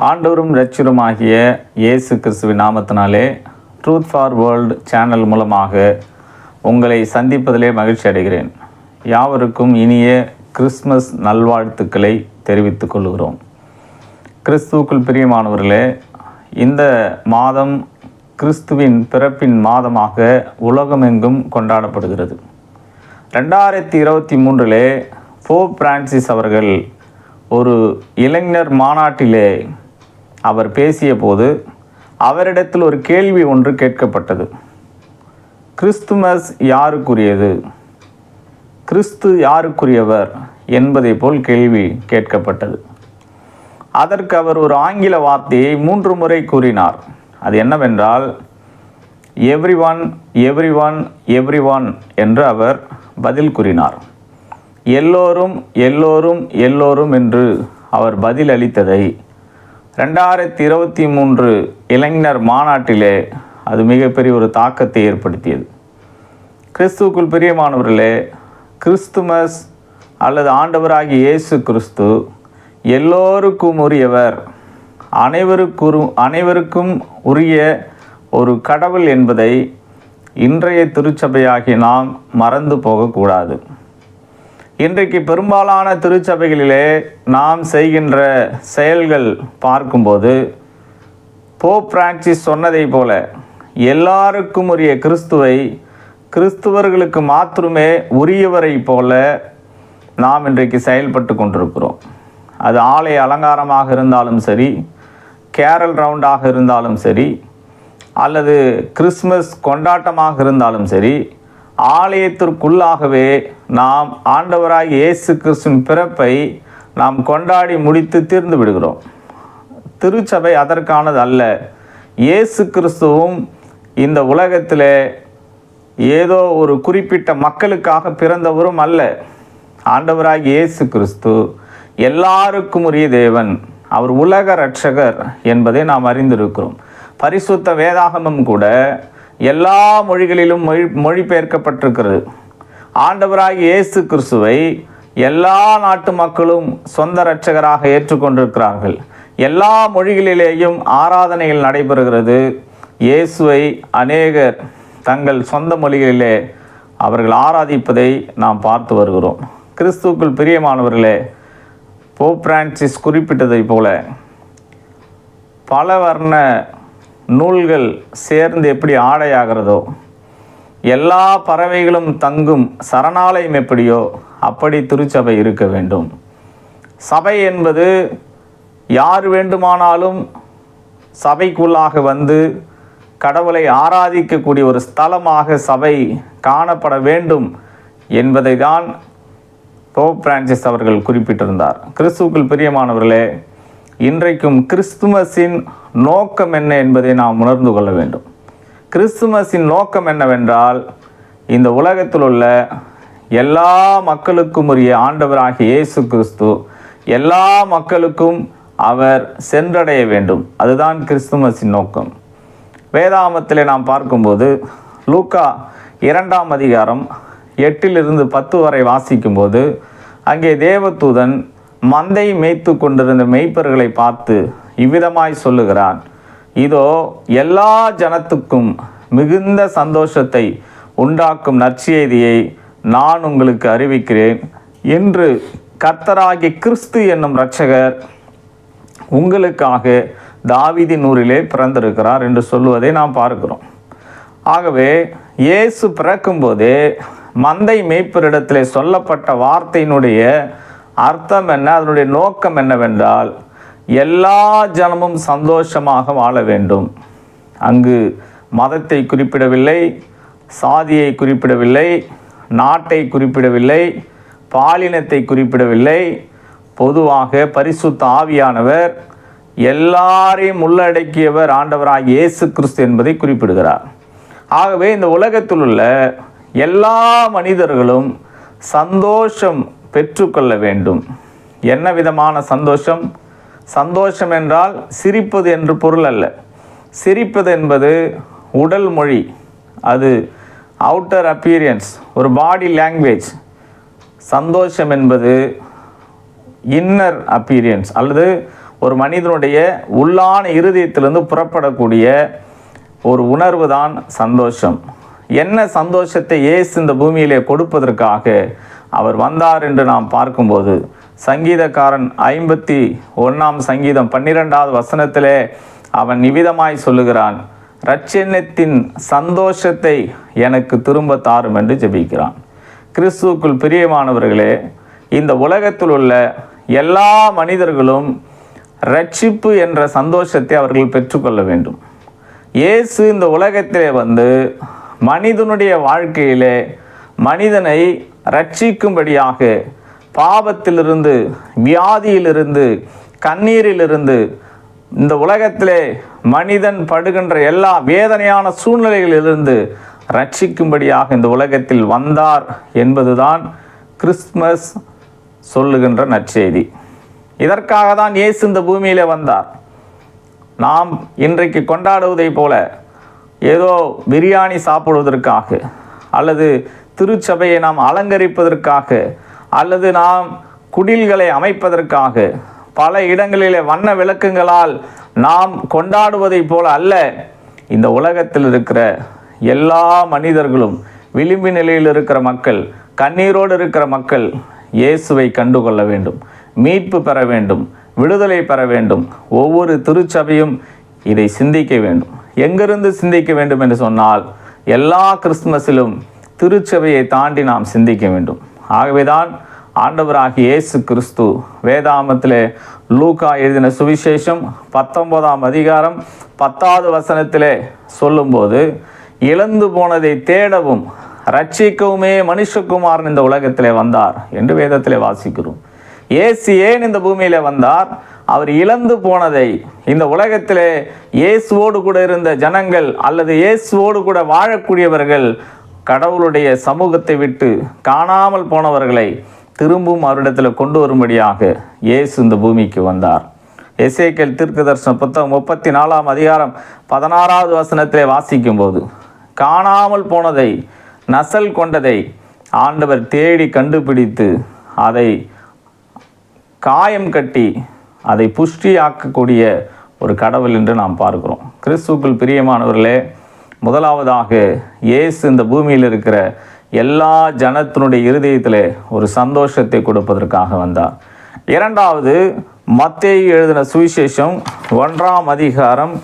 ஆண்டவரும் இரட்சகருமாகிய இயேசு கிறிஸ்துவின் நாமத்தினாலே ட்ரூத் ஃபார் வேர்ல்டு சேனல் மூலமாக உங்களை சந்திப்பதிலே மகிழ்ச்சி அடைகிறேன். யாவருக்கும் இனிய கிறிஸ்மஸ் நல்வாழ்த்துக்களை தெரிவித்துக் கொள்கிறோம். கிறிஸ்துவுக்குள் பிரியமானவர்களே, இந்த மாதம் கிறிஸ்துவின் பிறப்பின் மாதமாக உலகமெங்கும் கொண்டாடப்படுகிறது. 2023 போப் பிரான்சிஸ் அவர்கள் ஒரு இளைஞர் மாநாட்டிலே அவர் பேசிய போது அவரிடத்தில் ஒரு கேள்வி ஒன்று கேட்கப்பட்டது. கிறிஸ்துமஸ் யாருக்குரியது, கிறிஸ்து யாருக்குரியவர் என்பதை போல் கேள்வி கேட்கப்பட்டது. அதற்கு அவர் ஒரு ஆங்கில வார்த்தையை 3 முறை கூறினார். அது என்னவென்றால் every one every one every one என்று அவர் பதில் கூறினார். எல்லோரும் எல்லோரும் எல்லோரும் என்று அவர் பதில் அளித்ததை 2023 இளைஞர் மாநாட்டிலே அது மிகப்பெரிய ஒரு தாக்கத்தை ஏற்படுத்தியது. கிறிஸ்துவுக்குள் பிரியமானவர்களே, கிறிஸ்துமஸ் அல்லது ஆண்டவராகிய இயேசு கிறிஸ்து எல்லோருக்கும் உரியவர், அனைவருக்கும் உரிய ஒரு கடவுள் என்பதை இன்றைய திருச்சபையாகி நாம் மறந்து போகக்கூடாது. இன்றைக்கு பெரும்பாலான திருச்சபைகளிலே நாம் செய்கின்ற செயல்கள் பார்க்கும்போது போப் பிரான்சிஸ் சொன்னதை போல எல்லாருக்கும் உரிய கிறிஸ்துவை கிறிஸ்துவர்களுக்கு மாத்திரமே உரியவரை போல நாம் இன்றைக்கு செயல்பட்டு கொண்டிருக்கிறோம். அது ஆலய அலங்காரமாக இருந்தாலும் சரி, கேரல் ரவுண்டாக இருந்தாலும் சரி, அல்லது கிறிஸ்மஸ் கொண்டாட்டமாக இருந்தாலும் சரி, ஆலயத்திற்குள்ளாகவே நாம் ஆண்டவராகிய இயேசு கிறிஸ்துவின் பிறப்பை நாம் கொண்டாடி முடித்து தீர்ந்து விடுகிறோம். திருச்சபை அதற்கானது அல்ல. இயேசு கிறிஸ்துவும் இந்த உலகத்தில் ஏதோ ஒரு குறிப்பிட்ட மக்களுக்காக பிறந்தவரும் அல்ல. ஆண்டவராகிய இயேசு கிறிஸ்து எல்லாருக்கும் உரிய தேவன், அவர் உலக இரட்சகர் என்பதை நாம் அறிந்திருக்கிறோம். பரிசுத்த வேதாகமம் கூட எல்லா மொழிகளிலும் மொழிபெயர்க்கப்பட்டிருக்கிறது. ஆண்டவராகிய இயேசு கிறிஸ்துவை எல்லா நாட்டு மக்களும் சொந்த இரட்சகராக ஏற்றுக்கொண்டிருக்கிறார்கள். எல்லா மொழிகளிலேயும் ஆராதனைகள் நடைபெறுகிறது. இயேசுவை அநேகர் தங்கள் சொந்த மொழிகளிலே அவர்கள் ஆராதிப்பதை நாம் பார்த்து வருகிறோம். கிறிஸ்துவுக்குள் பிரியமானவர்களே, போப் பிரான்சிஸ் குறிப்பிட்டதை போல பல வர்ண நூல்கள் சேர்ந்து எப்படி ஆடையாகிறதோ, எல்லா பறவைகளும் தங்கும் சரணாலயம் எப்படியோ அப்படி திருச்சபை இருக்க வேண்டும். சபை என்பது யார் வேண்டுமானாலும் சபைக்குள்ளாக வந்து கடவுளை ஆராதிக்கக்கூடிய ஒரு ஸ்தலமாக சபை காணப்பட வேண்டும் என்பதை தான் போப் பிரான்சிஸ் அவர்கள் குறிப்பிட்டிருந்தார். கிறிஸ்துவுக்குள் பிரியமானவர்களே, இன்றைக்கும் கிறிஸ்துமஸின் நோக்கம் என்ன என்பதை நாம் உணர்ந்து கொள்ள வேண்டும். கிறிஸ்துமஸின் நோக்கம் என்னவென்றால், இந்த உலகத்தில் உள்ள எல்லா மக்களுக்கும் உரிய ஆண்டவராகிய இயேசு கிறிஸ்து எல்லா மக்களுக்கும் அவர் சென்றடைய வேண்டும். அதுதான் கிறிஸ்துமஸின் நோக்கம். வேதாகமத்திலே நாம் பார்க்கும்போது லூக்கா 2ஆம் அதிகாரம் 8-10 வரை வாசிக்கும்போது அங்கே தேவதூதன் மந்தை மேய்த்து கொண்டிருந்த மேய்ப்பர்களை பார்த்து இவ்விதமாய் சொல்லுகிறான், இதோ எல்லா ஜனத்துக்கும் மிகுந்த சந்தோஷத்தை உண்டாக்கும் நற்செய்தியை நான் உங்களுக்கு அறிவிக்கிறேன் என்று கர்த்தராகிய கிறிஸ்து என்னும் இரட்சகர் உங்களுக்காக தாவீதின் ஊரிலே பிறந்திருக்கிறார் என்று சொல்லுவதை நாம் பார்க்கிறோம். ஆகவே இயேசு பிறக்கும்போதே மந்தை மேய்ப்பரிடத்திலே சொல்லப்பட்ட வார்த்தையினுடைய அர்த்தம் என்ன, அதனுடைய நோக்கம் என்னவென்றால், எல்லா ஜனமும் சந்தோஷமாக வாழ வேண்டும். அங்கு மதத்தை குறிப்பிடவில்லை, சாதியை குறிப்பிடவில்லை, நாட்டை குறிப்பிடவில்லை, பாலினத்தை குறிப்பிடவில்லை. பொதுவாக பரிசுத்த ஆவியானவர் எல்லாரையும் உள்ளடக்கியவர் ஆண்டவராகிய இயேசு கிறிஸ்து என்பதை குறிப்பிடுகிறார். ஆகவே இந்த உலகத்தில் உள்ள எல்லா மனிதர்களும் சந்தோஷம் பெற்றுக்கொள்ள வேண்டும். என்ன விதமான சந்தோஷம்? சந்தோஷம் என்றால் சிரிப்பது என்று பொருள் அல்ல. சிரிப்பது என்பது உடல் மொழி, அது அவுட்டர் அப்பியரன்ஸ், ஒரு பாடி லாங்குவேஜ். சந்தோஷம் என்பது இன்னர் அப்பியரன்ஸ் அல்லது ஒரு மனிதனுடைய உள்ளான இருதயத்திலிருந்து புறப்படக்கூடிய ஒரு உணர்வு தான் சந்தோஷம். என்ன சந்தோஷத்தை இயேசு இந்த பூமியிலே கொடுப்பதற்காக அவர் வந்தார் என்று நாம் பார்க்கும்போது, சங்கீதக்காரன் 51 சங்கீதம் 12வது வசனத்திலே அவன் நிவிதமாய் சொல்லுகிறான், இரட்சண்யத்தின் சந்தோஷத்தை எனக்கு திரும்ப தாரும் என்று ஜெபிக்கிறான். கிறிஸ்துவுக்குள் பிரியமானவர்களே, இந்த உலகத்தில் உள்ள எல்லா மனிதர்களும் இரட்சிப்பு என்ற சந்தோஷத்தை அவர்கள் பெற்றுக்கொள்ள வேண்டும். இயேசு இந்த உலகத்திலே வந்து மனிதனுடைய வாழ்க்கையிலே மனிதனை இரட்சிக்கும்படியாக பாவத்திலிருந்து, வியாதியிலிருந்து, கண்ணீரிலிருந்து, இந்த உலகத்திலே மனிதன் படுகின்ற எல்லா வேதனையான சூழ்நிலைகளிலிருந்து இரட்சிக்கும்படியாக இந்த உலகத்தில் வந்தார் என்பதுதான் கிறிஸ்துமஸ் சொல்லுகின்ற நற்செய்தி. இதற்காக தான் இயேசு இந்த பூமியிலே வந்தார். நாம் இன்றைக்கு கொண்டாடுவதை போல ஏதோ பிரியாணி சாப்பிடுவதற்காக, அல்லது திருச்சபையை நாம் அலங்கரிப்பதற்காக, அல்லது நாம் குடில்களை அமைப்பதற்காக, பல இடங்களிலே வண்ண விளக்குகளால் நாம் கொண்டாடுவதை போல அல்ல. இந்த உலகத்தில் இருக்கிற எல்லா மனிதர்களும், விளிம்பு நிலையில் இருக்கிற மக்கள், கண்ணீரோடு இருக்கிற மக்கள் இயேசுவை கண்டுகொள்ள வேண்டும், மீட்பு பெற வேண்டும், விடுதலை பெற வேண்டும். ஒவ்வொரு திருச்சபையும் இதை சிந்திக்க வேண்டும். எங்கிருந்து சிந்திக்க வேண்டும் என்று சொன்னால், எல்லா கிறிஸ்துமஸிலும் திருச்சபையை தாண்டி நாம் சிந்திக்க வேண்டும். ஆகவேதான் ஆண்டவராகிய இயேசு கிறிஸ்து வேதாகமத்திலே லூக்கா எழுதின சுவிசேஷம் 19ஆம் அதிகாரம் 10வது வசனத்திலே சொல்லும்போது, இழந்து போனதை தேடவும் ரட்சிக்கவுமே மனுஷகுமாரன் இந்த உலகத்திலே வந்தார் என்று வேதத்திலே வாசிக்கிறோம். இயேசு ஏன் இந்த பூமியிலே வந்தார்? அவர் இழந்து போனதை, இந்த உலகத்திலே இயேசுவோடு கூட இருந்த ஜனங்கள் அல்லது இயேசுவோடு கூட வாழக்கூடியவர்கள் கடவுளுடைய சமூகத்தை விட்டு காணாமல் போனவர்களை திரும்பவும் அவரிடத்தில் கொண்டு வரும்படியாக இயேசு இந்த பூமிக்கு வந்தார். எசேக்கியேல் தீர்க்கதரிசன புத்தகம் 34ஆம் அதிகாரம் 16வது வசனத்திலே வாசிக்கும்போது, காணாமல் போனதை, நசல் கொண்டதை ஆண்டவர் தேடி கண்டுபிடித்து அதை காயம் கட்டி அதை புஷ்டியாக்கக்கூடிய ஒரு கடவுள் என்று நாம் பார்க்கிறோம். கிறிஸ்துவுக்குள் பிரியமானவர்களே, முதலாவதாக இயேசு இந்த பூமியில் இருக்கிற எல்லா ஜனத்தினுடைய இருதயத்திலே ஒரு சந்தோஷத்தை கொடுப்பதற்காக வந்தார். இரண்டாவது, மத்தேயு எழுதின சுவிசேஷம் 1ஆம் அதிகாரம்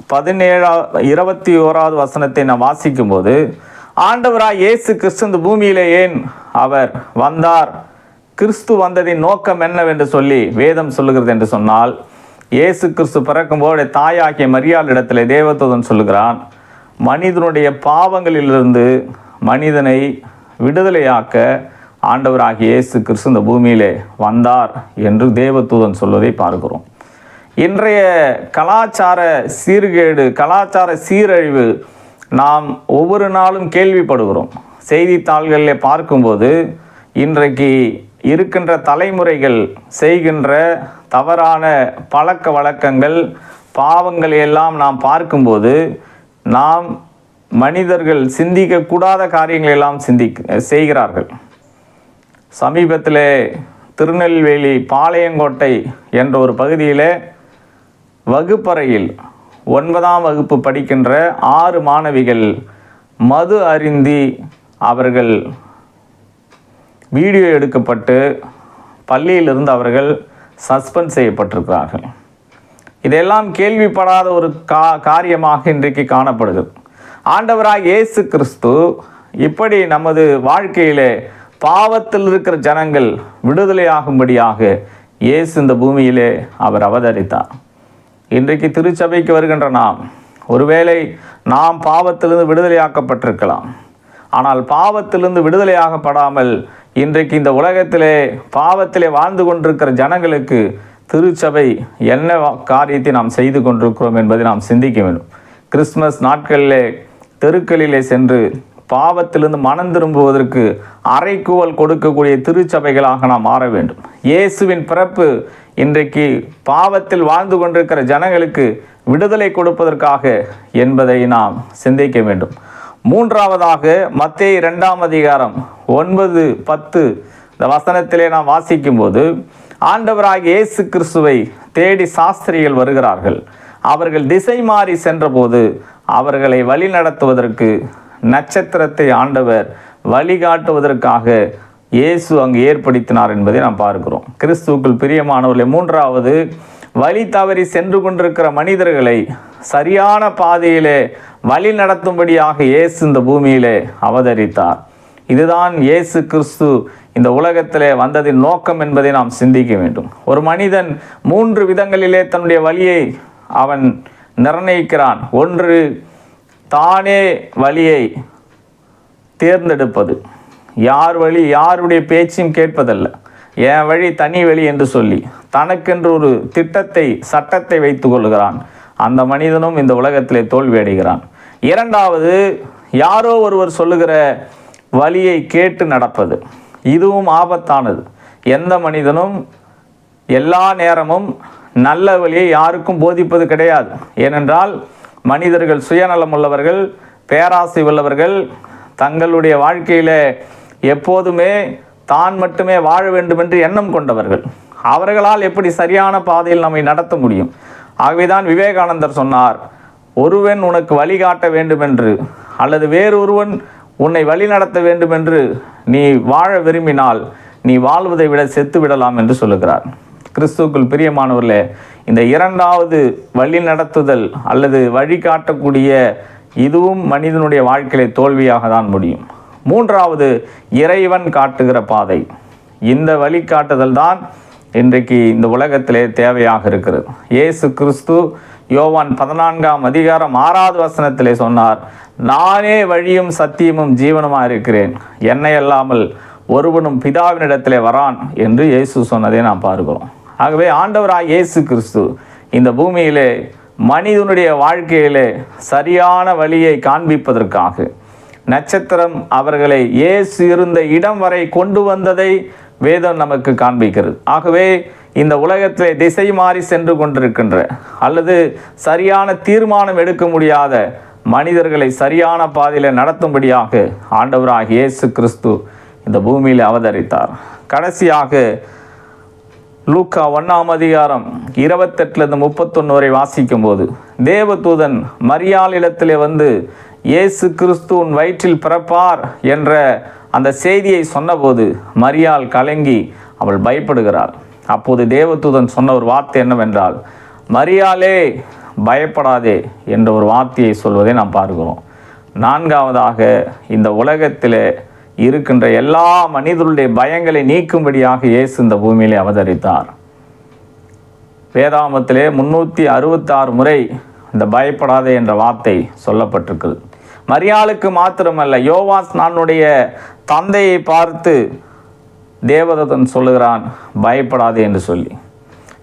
21வது வசனத்தை நான் வாசிக்கும்போது, ஆண்டவராய் இயேசு கிறிஸ்து இந்த பூமியிலே ஏன் அவர் வந்தார், கிறிஸ்து வந்ததின் நோக்கம் என்னவென்று சொல்லி வேதம் சொல்லுகிறது என்று சொன்னால், இயேசு கிறிஸ்து பிறக்கும்போது தாயாகிய மரியாள் இடத்திலே தேவதூதன் சொல்லுகிறான், மனிதனுடைய பாவங்களிலிருந்து மனிதனை விடுதலையாக்க ஆண்டவராகிய இயேசு கிறிஸ்து இந்த பூமியிலே வந்தார் என்று தேவதூதன் சொல்வதை பார்க்கிறோம். இன்றைய கலாச்சார சீர்கேடு, கலாச்சார சீரழிவு நாம் ஒவ்வொரு நாளும் கேள்விப்படுகிறோம். செய்தித்தாள்களிலே பார்க்கும்போது இன்றைக்கு இருக்கின்ற தலைமுறைகள் செய்கின்ற தவறான பழக்க வழக்கங்கள், பாவங்களை எல்லாம் நாம் பார்க்கும்போது நாம் மனிதர்கள் சிந்திக்கக்கூடாத காரியங்களை எல்லாம் செய்கிறார்கள். சமீபத்தில் திருநெல்வேலி பாளையங்கோட்டை என்ற ஒரு பகுதியில் வகுப்பறையில் 9ஆம் வகுப்பு படிக்கின்ற 6 மாணவிகள் மது அருந்தி அவர்கள் வீடியோ எடுக்கப்பட்டு பள்ளியிலிருந்து அவர்கள் சஸ்பெண்ட் செய்யப்பட்டிருக்கிறார்கள். இதெல்லாம் கேள்விப்படாத ஒரு காரியமாக இன்றைக்கு காணப்படுகிறது. ஆண்டவராக இயேசு கிறிஸ்து இப்படி நமது வாழ்க்கையிலே பாவத்தில் இருக்கிற ஜனங்கள் விடுதலையாகும்படியாக இயேசு இந்த பூமியிலே அவர் அவதரித்தார். இன்றைக்கு திருச்சபைக்கு வருகின்ற நாம், ஒருவேளை நாம் பாவத்திலிருந்து விடுதலையாக்கப்பட்டிருக்கலாம். ஆனால் பாவத்திலிருந்து விடுதலையாகப்படாமல் இன்றைக்கு இந்த உலகத்திலே பாவத்திலே வாழ்ந்து கொண்டிருக்கிற ஜனங்களுக்கு திருச்சபை என்ன காரியத்தை நாம் செய்து கொண்டிருக்கிறோம் என்பதை நாம் சிந்திக்க வேண்டும். கிறிஸ்மஸ் நாட்களிலே தெருக்களிலே சென்று பாவத்திலிருந்து மனம் திரும்புவதற்கு அறைக்கூவல் கொடுக்கக்கூடிய திருச்சபைகளாக நாம் மாற வேண்டும். இயேசுவின் பிறப்பு இன்றைக்கு பாவத்தில் வாழ்ந்து கொண்டிருக்கிற ஜனங்களுக்கு விடுதலை கொடுப்பதற்காக என்பதை நாம் சிந்திக்க வேண்டும். மூன்றாவதாக மத்தேயு 2ஆம் அதிகாரம் 9-10 இந்த வசனத்திலே நாம் வாசிக்கும்போது, ஆண்டவராகிய இயேசு கிறிஸ்துவை தேடி சாஸ்திரிகள் வருகிறார்கள். அவர்கள் திசை மாறி சென்றபோது அவர்களை வழி நடத்துவதற்கு நட்சத்திரத்தை ஆண்டவர் வழிகாட்டுவதற்காக இயேசு அங்கு ஏற்படுத்தினார் என்பதை நாம் பார்க்கிறோம். கிறிஸ்துவுக்குள் பிரியமானவர்களே, மூன்றாவது, வழி தவறி சென்று கொண்டிருக்கிற மனிதர்களை சரியான பாதையிலே வழி நடத்தும்படியாக இயேசு இந்த பூமியிலே அவதரித்தார். இதுதான் இயேசு கிறிஸ்து இந்த உலகத்திலே வந்ததின் நோக்கம் என்பதை நாம் சிந்திக்க வேண்டும். ஒரு மனிதன் 3 விதங்களிலே தன்னுடைய வழியை அவன் நிர்ணயிக்கிறான். ஒன்று, தானே வழியை தேர்ந்தெடுப்பது, யாருடைய பேச்சையும் கேட்பதல்ல, என் வழி தனி வழி என்று சொல்லி தனக்கென்று ஒரு திட்டத்தை, சட்டத்தை வைத்துக் கொள்கிறான். அந்த மனிதனும் இந்த உலகத்திலே தோல்வி அடைகிறான். இரண்டாவது, யாரோ ஒருவர் சொல்லுகிற வழியை கேட்டு நடப்பது. இதுவும் ஆபத்தானது. எந்த மனிதனும் எல்லா நேரமும் நல்ல வழியை யாருக்கும் போதிப்பது கிடையாது. ஏனென்றால் மனிதர்கள் சுயநலம் உள்ளவர்கள், பேராசை உள்ளவர்கள், தங்களுடைய வாழ்க்கையில் எப்போதுமே தான் மட்டுமே வாழ வேண்டும் என்று எண்ணம் கொண்டவர்கள். அவர்களால் எப்படி சரியான பாதையில் நம்மை நடத்த முடியும்? ஆகவேதான் விவேகானந்தர் சொன்னார், ஒருவன் உனக்கு வழிகாட்ட வேண்டுமென்று அல்லது வேறொருவன் உன்னை வழி நடத்த வேண்டுமென்று நீ வாழ விரும்பினால் நீ வாழ்வதை விட செத்து விடலாம் என்று சொல்லுகிறார். கிறிஸ்துவுக்குள் பிரியமானவர்களே, இந்த இரண்டாவது வழி நடத்துதல் அல்லது வழிகாட்டக்கூடிய இதுவும் மனிதனுடைய வாழ்க்கையிலே தோல்வியாக தான் முடியும். மூன்றாவது, இறைவன் காட்டுகிற பாதை. இந்த வழிகாட்டுதல் தான் இன்றைக்கு இந்த உலகத்திலே தேவையாக இருக்கிறது. இயேசு கிறிஸ்து யோவான் 14ஆம் அதிகாரம் 6வது வசனத்திலே சொன்னார், நானே வழியும் சத்தியமும் ஜீவனுமாக இருக்கிறேன், என்னை அல்லாமல் ஒருவனும் பிதாவினிடத்திலே வரான் என்று இயேசு சொன்னதை நாம் பார்க்கிறோம். ஆகவே ஆண்டவராக இயேசு கிறிஸ்து இந்த பூமியிலே மனிதனுடைய வாழ்க்கையிலே சரியான வழியை காண்பிப்பதற்காக நட்சத்திரம் அவர்களை இயேசு இருந்த இடம் வரை கொண்டு வந்ததை வேதம் நமக்கு காண்பிக்கிறது. ஆகவே இந்த உலகத்திலே திசை மாறி சென்று கொண்டிருக்கின்ற அல்லது சரியான தீர்மானம் எடுக்க முடியாத மனிதர்களை சரியான பாதையில் நடத்தும்படியாக ஆண்டவராகிய இயேசு கிறிஸ்து இந்த பூமியில் அவதரித்தார். கடைசியாக லூக்கா 1ஆம் அதிகாரம் 28-31 வரை வாசிக்கும் போது, தேவதூதன் மரியாளிடத்திலே வந்து இயேசு கிறிஸ்துவின் வயிற்றில் பிறப்பார் என்ற அந்த செய்தியை சொன்னபோது மரியாள் கலங்கி அவள் பயப்படுகிறாள். அப்போது தேவதூதன் சொன்ன ஒரு வார்த்தை என்னவென்றால், மரியாளே பயப்படாதே என்ற ஒரு வார்த்தையை சொல்வதை நாம் பார்க்கிறோம். நான்காவதாக, இந்த உலகத்திலே இருக்கின்ற எல்லா மனிதர்களுடைய பயங்களை நீக்கும்படியாக இயேசு இந்த பூமியிலே அவதரித்தார். வேதாமத்திலே 366 முறை இந்த பயப்படாதே என்ற வார்த்தை சொல்லப்பட்டிருக்குது. மரியாளுக்கு மாத்திரமல்ல, யோவாஸ்நானுடைய தந்தையை பார்த்து தேவதூதன் சொல்லுகிறான் பயப்படாதே என்று சொல்லி.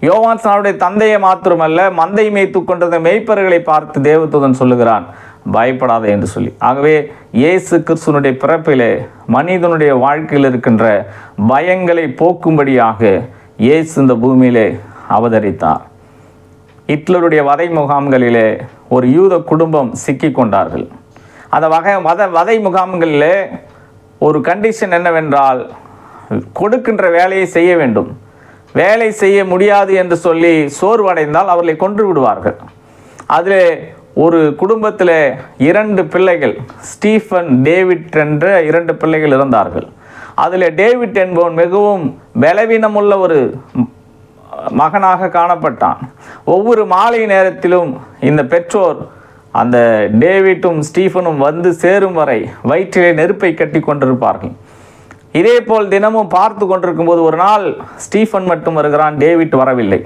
யோவான்ஸ்நானுடைய தந்தையை மாத்திரமல்ல, மந்தை மேய்த்து கொண்டிருந்த மேய்ப்பர்களை பார்த்து தேவதூதன் சொல்லுகிறான் பயப்படாதே என்று சொல்லி. ஆகவே இயேசு கிறிஸ்துவனுடைய பிறப்பிலே மனிதனுடைய வாழ்க்கையில் இருக்கின்ற பயங்களை போக்கும்படியாக இயேசு இந்த பூமியிலே அவதரித்தார். ஹிட்லருடைய வதை முகாம்களிலே ஒரு யூத குடும்பம் சிக்கி கொண்டார்கள். அந்த வதை முகாம்களிலே ஒரு கண்டிஷன் என்னவென்றால், கொடுக்கின்ற வேலையை செய்ய வேண்டும். வேலை செய்ய முடியாது என்று சொல்லி சோர்வடைந்தால் அவர்களை கொன்று விடுவார்கள். அதில் ஒரு குடும்பத்தில் 2 பிள்ளைகள், ஸ்டீஃபன், டேவிட் என்ற 2 பிள்ளைகள் இருந்தார்கள். அதில் டேவிட் என்பவன் மிகவும் பலவீனமுள்ள ஒரு மகனாக காணப்பட்டான். ஒவ்வொரு மாலை நேரத்திலும் இந்த பெற்றோர் அந்த டேவிட்டும் ஸ்டீஃபனும் வந்து சேரும் வரை வயிற்றிலே நெருப்பை கட்டி கொண்டிருப்பார்கள். இதேபோல் தினமும் பார்த்து கொண்டிருக்கும்போது ஒரு நாள் ஸ்டீஃபன் மட்டும் வருகிறான், டேவிட் வரவில்லை.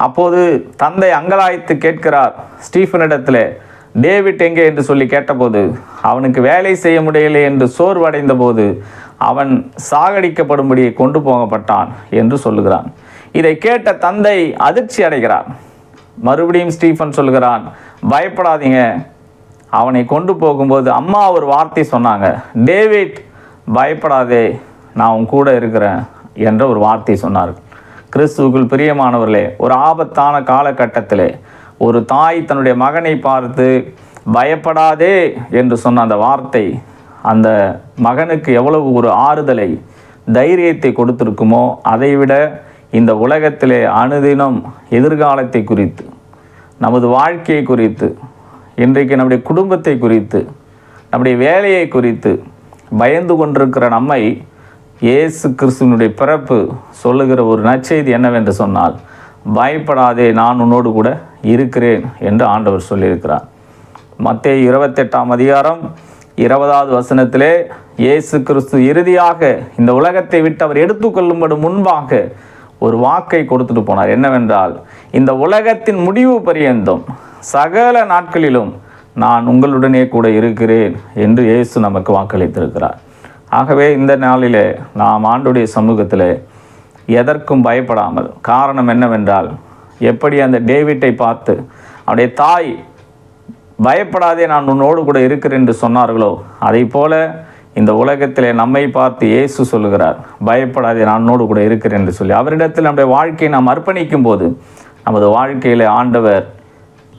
அப்போது தந்தை அங்கலாய்த்து கேட்கிறார் ஸ்டீஃபனிடத்தில், டேவிட் எங்கே என்று சொல்லி கேட்டபோது, அவனுக்கு வேலை செய்ய முடியலை என்று சோர்வடைந்த போது அவன் சாகடிக்கப்படும்படி கொண்டு போகப்பட்டான் என்று சொல்லுகிறான். இதை கேட்ட தந்தை அதிர்ச்சி அடைகிறார். மறுபடியும் ஸ்டீஃபன் சொல்கிறான் பயப்படாதீங்க. அவனை கொண்டு போகும்போது அம்மா ஒரு வார்த்தை சொன்னாங்க, டேவிட் பயப்படாதே, நான் உன் கூட இருக்கிறேன் என்ற ஒரு வார்த்தை சொன்னார்கள். கிறிஸ்துவுக்குள் பிரியமானவர்களே, ஒரு ஆபத்தான காலகட்டத்திலே ஒரு தாய் தன்னுடைய மகனை பார்த்து பயப்படாதே என்று சொன்ன அந்த வார்த்தை அந்த மகனுக்கு எவ்வளவு ஒரு ஆறுதலை, தைரியத்தை கொடுத்திருக்குமோ, அதைவிட இந்த உலகத்திலே அனுதினம் எதிர்காலத்தை குறித்து, நமது வாழ்க்கையை குறித்து, இன்றைக்கு நம்முடைய குடும்பத்தை குறித்து, நம்முடைய வேலையை குறித்து பயந்து கொண்டிருக்கிற நம்மை இயேசு கிறிஸ்துவினுடைய பிறப்பு சொல்லுகிற ஒரு நற்செய்தி என்னவென்று சொன்னால், பயப்படாதே, நான் உன்னோடு கூட இருக்கிறேன் என்று ஆண்டவர் சொல்லியிருக்கிறார். மத்தேயு 28ஆம் அதிகாரம் 20வது வசனத்திலே இயேசு கிறிஸ்து இறுதியாக இந்த உலகத்தை விட்டு அவர் எடுத்துக்கொள்ளும்படி முன்பாக ஒரு வாக்கை கொடுத்துட்டு போனார். என்னவென்றால், இந்த உலகத்தின் முடிவு பரியந்தம் சகல நாட்களிலும் நான் உங்களுடனே கூட இருக்கிறேன் என்று இயேசு நமக்கு வாக்களித்திருக்கிறார். ஆகவே இந்த நாளிலே நாம் ஆண்டுடைய சமூகத்தில் எதற்கும் பயப்படாமல், காரணம் என்னவென்றால், எப்படி அந்த டேவிட்டை பார்த்து அவருடைய தாய் பயப்படாதே நான் உன்னோடு கூட இருக்கிறேன் என்று சொன்னார்களோ, அதை போல இந்த உலகத்திலே நம்மை பார்த்து இயேசு சொல்லுகிறார், பயப்படாதே நான் உன்னோடு கூட இருக்கிறேன் என்று சொல்லி அவரிடத்தில் நம்முடைய வாழ்க்கையை நாம் அர்ப்பணிக்கும் போது நமது வாழ்க்கையில் ஆண்டவர்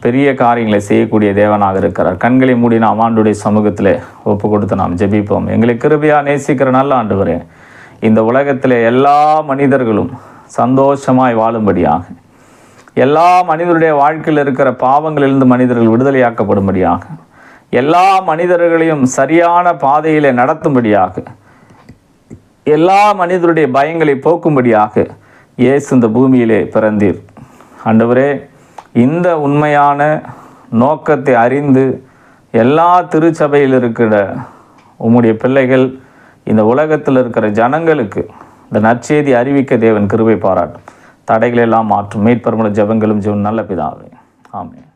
பெரிய காரியங்களை செய்யக்கூடிய தேவனாக இருக்கிறார். கண்களை மூடி நாம் ஆண்டுடைய சமூகத்தில் ஒப்பு கொடுத்து நாம் ஜெபிப்போம். எங்களை கிருபையாக நேசிக்கிற நல்ல ஆண்டவரே, இந்த உலகத்தில் எல்லா மனிதர்களும் சந்தோஷமாய் வாழும்படியாக, எல்லா மனிதருடைய வாழ்க்கையில் இருக்கிற பாவங்களிலிருந்து மனிதர்கள் விடுதலையாக்கப்படும்படியாக, எல்லா மனிதர்களையும் சரியான பாதையில் நடத்தும்படியாக, எல்லா மனிதருடைய பயங்களை போக்கும்படியாக இயேசு இந்த பூமியிலே பிறந்தீர். ஆண்டவரே, இந்த உண்மையான நோக்கத்தை அறிந்து எல்லா திருச்சபையில் இருக்கிற உம்முடைய பிள்ளைகள் இந்த உலகத்தில் இருக்கிற ஜனங்களுக்கு இந்த நற்செய்தி அறிவிக்க தேவன் கிருபை பாராட்டும். தடைகளெல்லாம் மாற்றும் மீட்பர் மூல ஜெபங்களும் நல்ல பிதாவே. ஆமென்.